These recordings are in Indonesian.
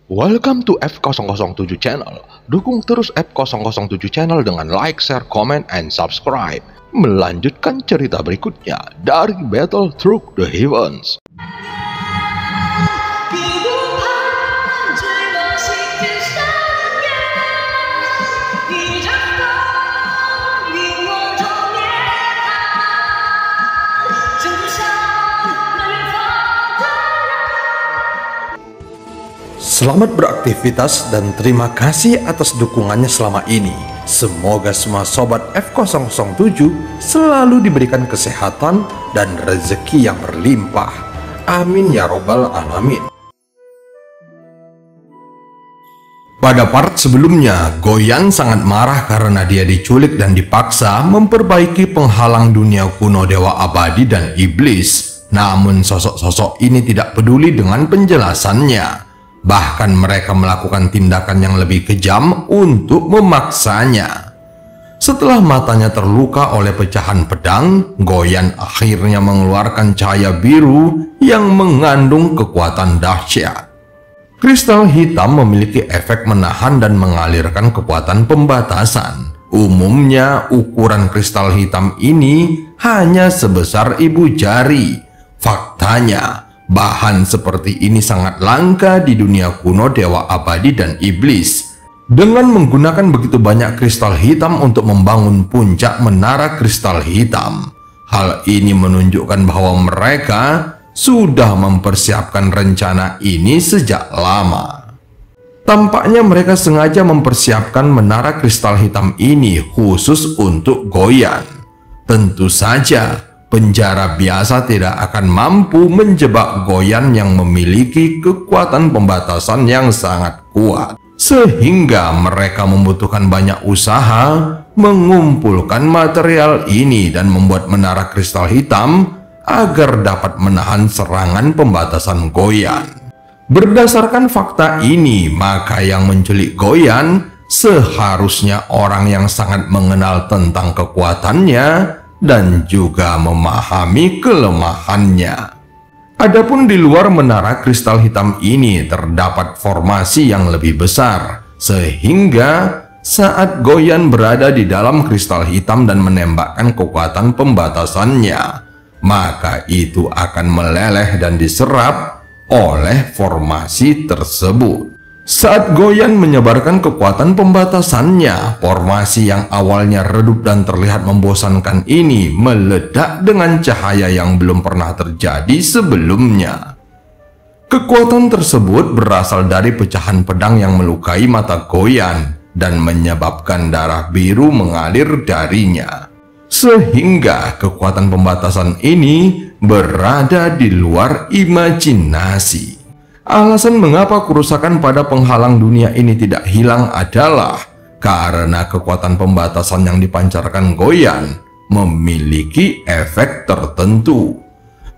Welcome to F007 Channel. Dukung terus F007 Channel dengan like, share, comment, and subscribe. Melanjutkan cerita berikutnya dari Battle Through the Heavens. Selamat beraktivitas dan terima kasih atas dukungannya selama ini. Semoga semua sobat F007 selalu diberikan kesehatan dan rezeki yang berlimpah. Amin ya robbal alamin. Pada part sebelumnya, Goyan sangat marah karena dia diculik dan dipaksa memperbaiki penghalang dunia kuno dewa abadi dan iblis. Namun sosok-sosok ini tidak peduli dengan penjelasannya. Bahkan mereka melakukan tindakan yang lebih kejam untuk memaksanya. Setelah matanya terluka oleh pecahan pedang, Goyan akhirnya mengeluarkan cahaya biru yang mengandung kekuatan dahsyat. Kristal hitam memiliki efek menahan dan mengalirkan kekuatan pembatasan. Umumnya ukuran kristal hitam ini hanya sebesar ibu jari. Faktanya, bahan seperti ini sangat langka di dunia kuno dewa abadi dan iblis. Dengan menggunakan begitu banyak kristal hitam untuk membangun puncak menara kristal hitam, hal ini menunjukkan bahwa mereka sudah mempersiapkan rencana ini sejak lama. Tampaknya mereka sengaja mempersiapkan menara kristal hitam ini khusus untuk Goyan. Tentu saja penjara biasa tidak akan mampu menjebak Goyan yang memiliki kekuatan pembatasan yang sangat kuat. Sehingga mereka membutuhkan banyak usaha mengumpulkan material ini dan membuat menara kristal hitam agar dapat menahan serangan pembatasan Goyan. Berdasarkan fakta ini, maka yang menculik Goyan seharusnya orang yang sangat mengenal tentang kekuatannya dan juga memahami kelemahannya. Adapun di luar menara kristal hitam ini terdapat formasi yang lebih besar, sehingga saat Goyan berada di dalam kristal hitam dan menembakkan kekuatan pembatasannya, maka itu akan meleleh dan diserap oleh formasi tersebut. Saat Goyan menyebarkan kekuatan pembatasannya, formasi yang awalnya redup dan terlihat membosankan ini meledak dengan cahaya yang belum pernah terjadi sebelumnya. Kekuatan tersebut berasal dari pecahan pedang yang melukai mata Goyan dan menyebabkan darah biru mengalir darinya. Sehingga kekuatan pembatasan ini berada di luar imajinasi. Alasan mengapa kerusakan pada penghalang dunia ini tidak hilang adalah karena kekuatan pembatasan yang dipancarkan Goyan memiliki efek tertentu.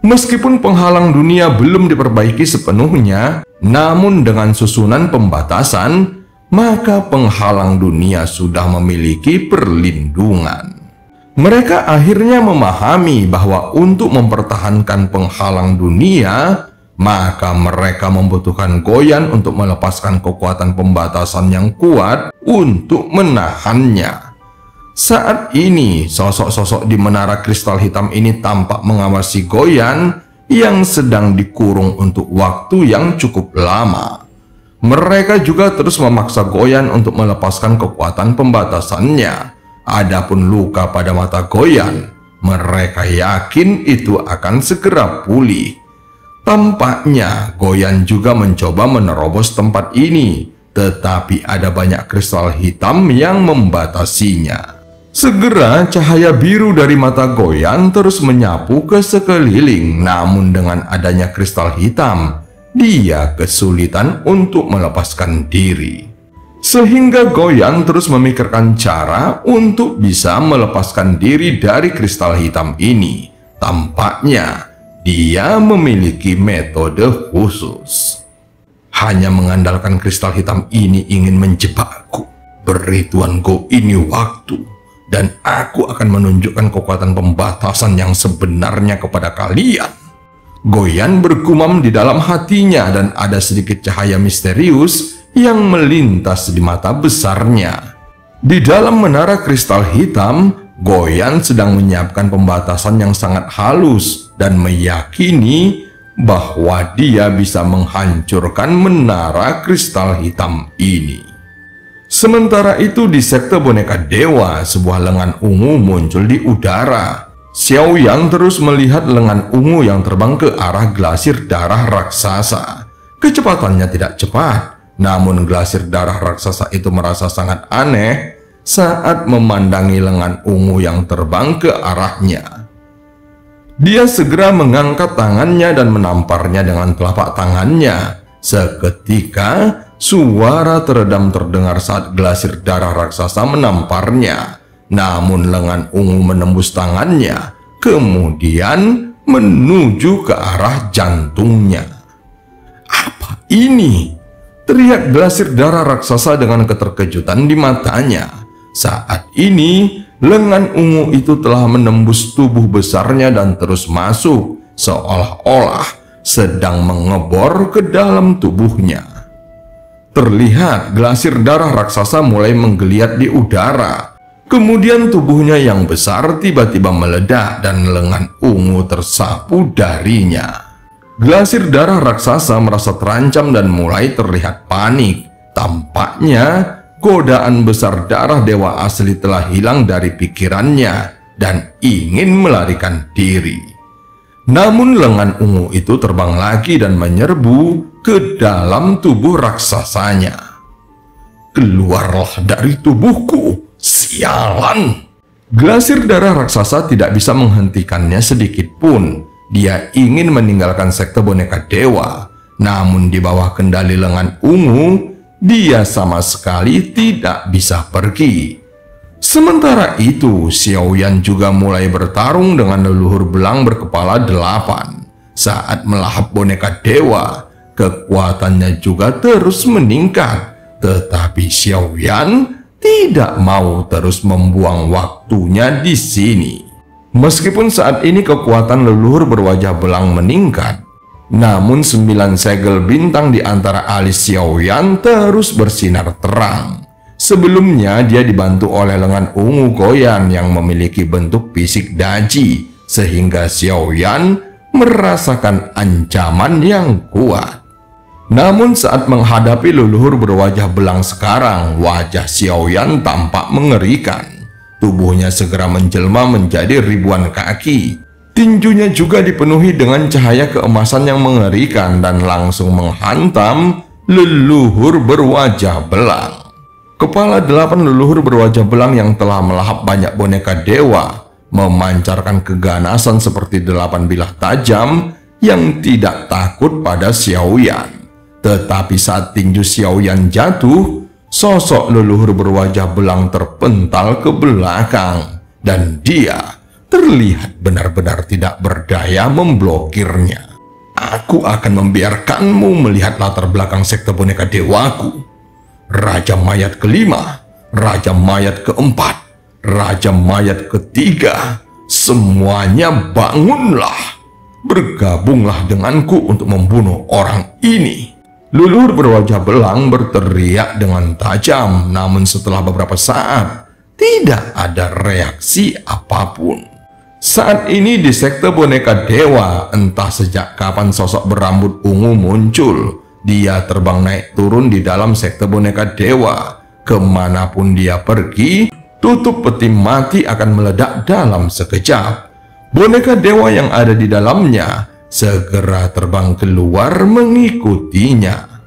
Meskipun penghalang dunia belum diperbaiki sepenuhnya, namun dengan susunan pembatasan, maka penghalang dunia sudah memiliki perlindungan. Mereka akhirnya memahami bahwa untuk mempertahankan penghalang dunia, maka mereka membutuhkan Goyan untuk melepaskan kekuatan pembatasan yang kuat untuk menahannya. Saat ini, sosok-sosok di menara kristal hitam ini tampak mengawasi Goyan yang sedang dikurung untuk waktu yang cukup lama. Mereka juga terus memaksa Goyan untuk melepaskan kekuatan pembatasannya. Adapun luka pada mata Goyan, mereka yakin itu akan segera pulih. Tampaknya Goyan juga mencoba menerobos tempat ini, tetapi ada banyak kristal hitam yang membatasinya. Segera cahaya biru dari mata Goyan terus menyapu ke sekeliling, namun dengan adanya kristal hitam, dia kesulitan untuk melepaskan diri. Sehingga Goyan terus memikirkan cara untuk bisa melepaskan diri dari kristal hitam ini. Tampaknya dia memiliki metode khusus. Hanya mengandalkan kristal hitam ini ingin menjebakku. Beri Tuan Go ini waktu, dan aku akan menunjukkan kekuatan pembatasan yang sebenarnya kepada kalian. Goyan bergumam di dalam hatinya dan ada sedikit cahaya misterius yang melintas di mata besarnya. Di dalam menara kristal hitam, Goyan sedang menyiapkan pembatasan yang sangat halus dan meyakini bahwa dia bisa menghancurkan menara kristal hitam ini. Sementara itu di sekte boneka dewa, sebuah lengan ungu muncul di udara. Xiaoyan terus melihat lengan ungu yang terbang ke arah glasir darah raksasa. Kecepatannya tidak cepat, namun glasir darah raksasa itu merasa sangat aneh saat memandangi lengan ungu yang terbang ke arahnya. Dia segera mengangkat tangannya dan menamparnya dengan telapak tangannya. Seketika, suara teredam terdengar saat glasir darah raksasa menamparnya. Namun lengan ungu menembus tangannya, kemudian menuju ke arah jantungnya. Apa ini? Teriak glasir darah raksasa dengan keterkejutan di matanya. Saat ini, lengan ungu itu telah menembus tubuh besarnya dan terus masuk, seolah-olah sedang mengebor ke dalam tubuhnya. Terlihat glasir darah raksasa mulai menggeliat di udara. Kemudian tubuhnya yang besar tiba-tiba meledak dan lengan ungu tersapu darinya. Glasir darah raksasa merasa terancam dan mulai terlihat panik. Tampaknya godaan besar darah dewa asli telah hilang dari pikirannya dan ingin melarikan diri. Namun lengan ungu itu terbang lagi dan menyerbu ke dalam tubuh raksasanya. Keluarlah dari tubuhku! Sialan! Glasir darah raksasa tidak bisa menghentikannya sedikit pun. Dia ingin meninggalkan sekte boneka dewa. Namun di bawah kendali lengan ungu, dia sama sekali tidak bisa pergi. Sementara itu, Xiaoyan juga mulai bertarung dengan leluhur belang berkepala 8. Saat melahap boneka dewa, kekuatannya juga terus meningkat. Tetapi Xiaoyan tidak mau terus membuang waktunya di sini. Meskipun saat ini kekuatan leluhur berwajah belang meningkat, namun 9 segel bintang di antara alis Xiaoyan terus bersinar terang. Sebelumnya dia dibantu oleh lengan ungu Goyan yang memiliki bentuk fisik daji, sehingga Xiaoyan merasakan ancaman yang kuat. Namun saat menghadapi leluhur berwajah belang sekarang, wajah Xiaoyan tampak mengerikan. Tubuhnya segera menjelma menjadi ribuan kaki. Tinjunya juga dipenuhi dengan cahaya keemasan yang mengerikan dan langsung menghantam leluhur berwajah belang. Kepala 8 leluhur berwajah belang yang telah melahap banyak boneka dewa memancarkan keganasan seperti 8 bilah tajam yang tidak takut pada Xiaoyan. Tetapi saat tinju Xiaoyan jatuh, sosok leluhur berwajah belang terpental ke belakang dan dia terlihat benar-benar tidak berdaya memblokirnya. Aku akan membiarkanmu melihat latar belakang sekte boneka dewaku. Raja mayat kelima, raja mayat keempat, raja mayat ketiga, semuanya bangunlah. Bergabunglah denganku untuk membunuh orang ini. Leluhur berwajah belang berteriak dengan tajam, namun setelah beberapa saat, tidak ada reaksi apapun. Saat ini di sekte boneka dewa, entah sejak kapan sosok berambut ungu muncul. Dia terbang naik turun di dalam sekte boneka dewa. Kemanapun dia pergi, tutup peti mati akan meledak dalam sekejap. Boneka dewa yang ada di dalamnya segera terbang keluar mengikutinya.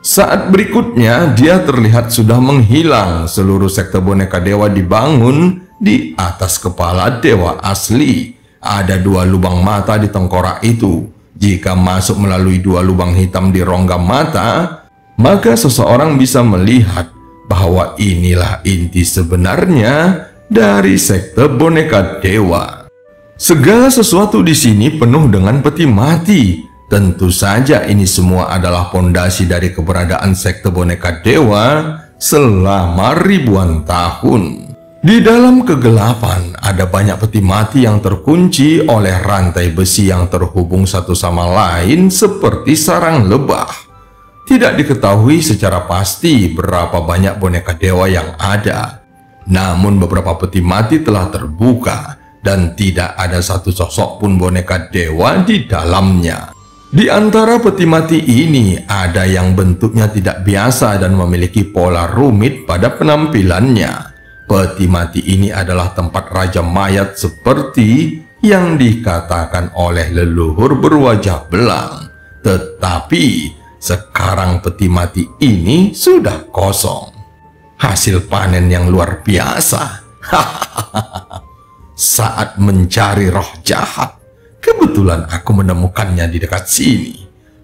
Saat berikutnya, dia terlihat sudah menghilang. Seluruh sekte boneka dewa dibangun di atas kepala dewa asli. Ada 2 lubang mata di tengkorak itu. Jika masuk melalui 2 lubang hitam di rongga mata, maka seseorang bisa melihat bahwa inilah inti sebenarnya dari sekte boneka dewa. Segala sesuatu di sini penuh dengan peti mati. Tentu saja ini semua adalah pondasi dari keberadaan sekte boneka dewa selama ribuan tahun. Di dalam kegelapan ada banyak peti mati yang terkunci oleh rantai besi yang terhubung satu sama lain seperti sarang lebah. Tidak diketahui secara pasti berapa banyak boneka dewa yang ada. Namun beberapa peti mati telah terbuka dan tidak ada satu sosok pun boneka dewa di dalamnya. Di antara peti mati ini ada yang bentuknya tidak biasa dan memiliki pola rumit pada penampilannya. Peti mati ini adalah tempat raja mayat seperti yang dikatakan oleh leluhur berwajah belang. Tetapi sekarang peti mati ini sudah kosong. Hasil panen yang luar biasa. Saat mencari roh jahat, kebetulan aku menemukannya di dekat sini.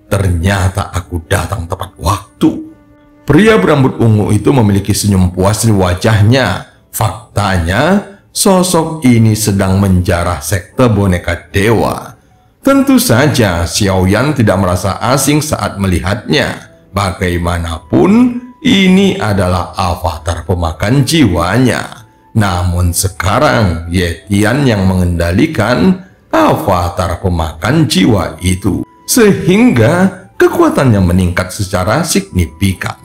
Ternyata aku datang tepat waktu. Pria berambut ungu itu memiliki senyum puas di wajahnya. Faktanya, sosok ini sedang menjarah sekte boneka dewa. Tentu saja Xiaoyan tidak merasa asing saat melihatnya. Bagaimanapun, ini adalah avatar pemakan jiwanya. Namun sekarang Ye Tian yang mengendalikan avatar pemakan jiwa itu, sehingga kekuatannya meningkat secara signifikan.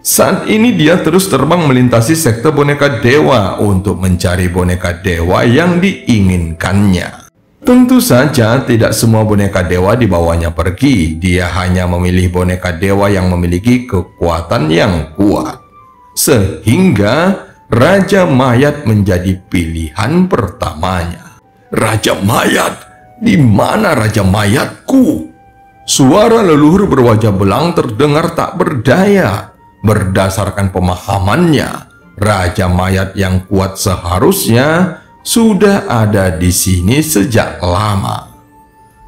Saat ini dia terus terbang melintasi sekte boneka dewa untuk mencari boneka dewa yang diinginkannya. Tentu saja tidak semua boneka dewa dibawanya pergi. Dia hanya memilih boneka dewa yang memiliki kekuatan yang kuat. Sehingga Raja Mayat menjadi pilihan pertamanya. Raja Mayat? Di mana Raja Mayatku? Suara leluhur berwajah belang terdengar tak berdaya. Berdasarkan pemahamannya, Raja Mayat yang kuat seharusnya sudah ada di sini sejak lama.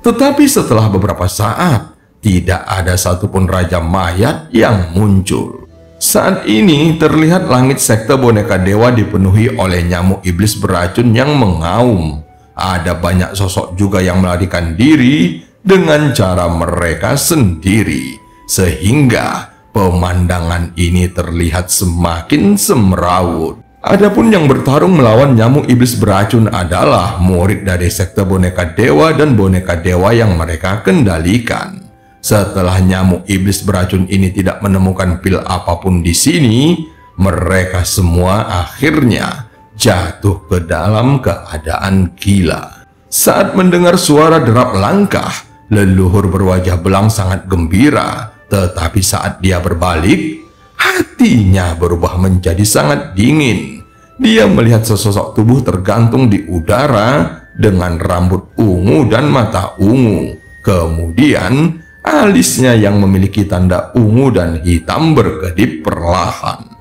Tetapi setelah beberapa saat, tidak ada satupun Raja Mayat yang muncul. Saat ini terlihat langit sekte boneka dewa dipenuhi oleh nyamuk iblis beracun yang mengaum. Ada banyak sosok juga yang melarikan diri dengan cara mereka sendiri, sehingga pemandangan ini terlihat semakin semrawut. Adapun yang bertarung melawan nyamuk iblis beracun adalah murid dari sekte boneka dewa dan boneka dewa yang mereka kendalikan. Setelah nyamuk iblis beracun ini tidak menemukan pil apapun di sini, mereka semua akhirnya jatuh ke dalam keadaan gila. Saat mendengar suara derap langkah, leluhur berwajah belang sangat gembira. Tetapi saat dia berbalik, hatinya berubah menjadi sangat dingin. Dia melihat sesosok tubuh tergantung di udara dengan rambut ungu dan mata ungu. Kemudian, alisnya yang memiliki tanda ungu dan hitam berkedip perlahan.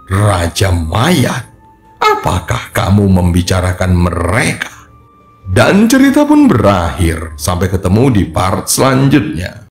Raja Mayat, apakah kamu membicarakan mereka? Dan cerita pun berakhir. Sampai ketemu di part selanjutnya.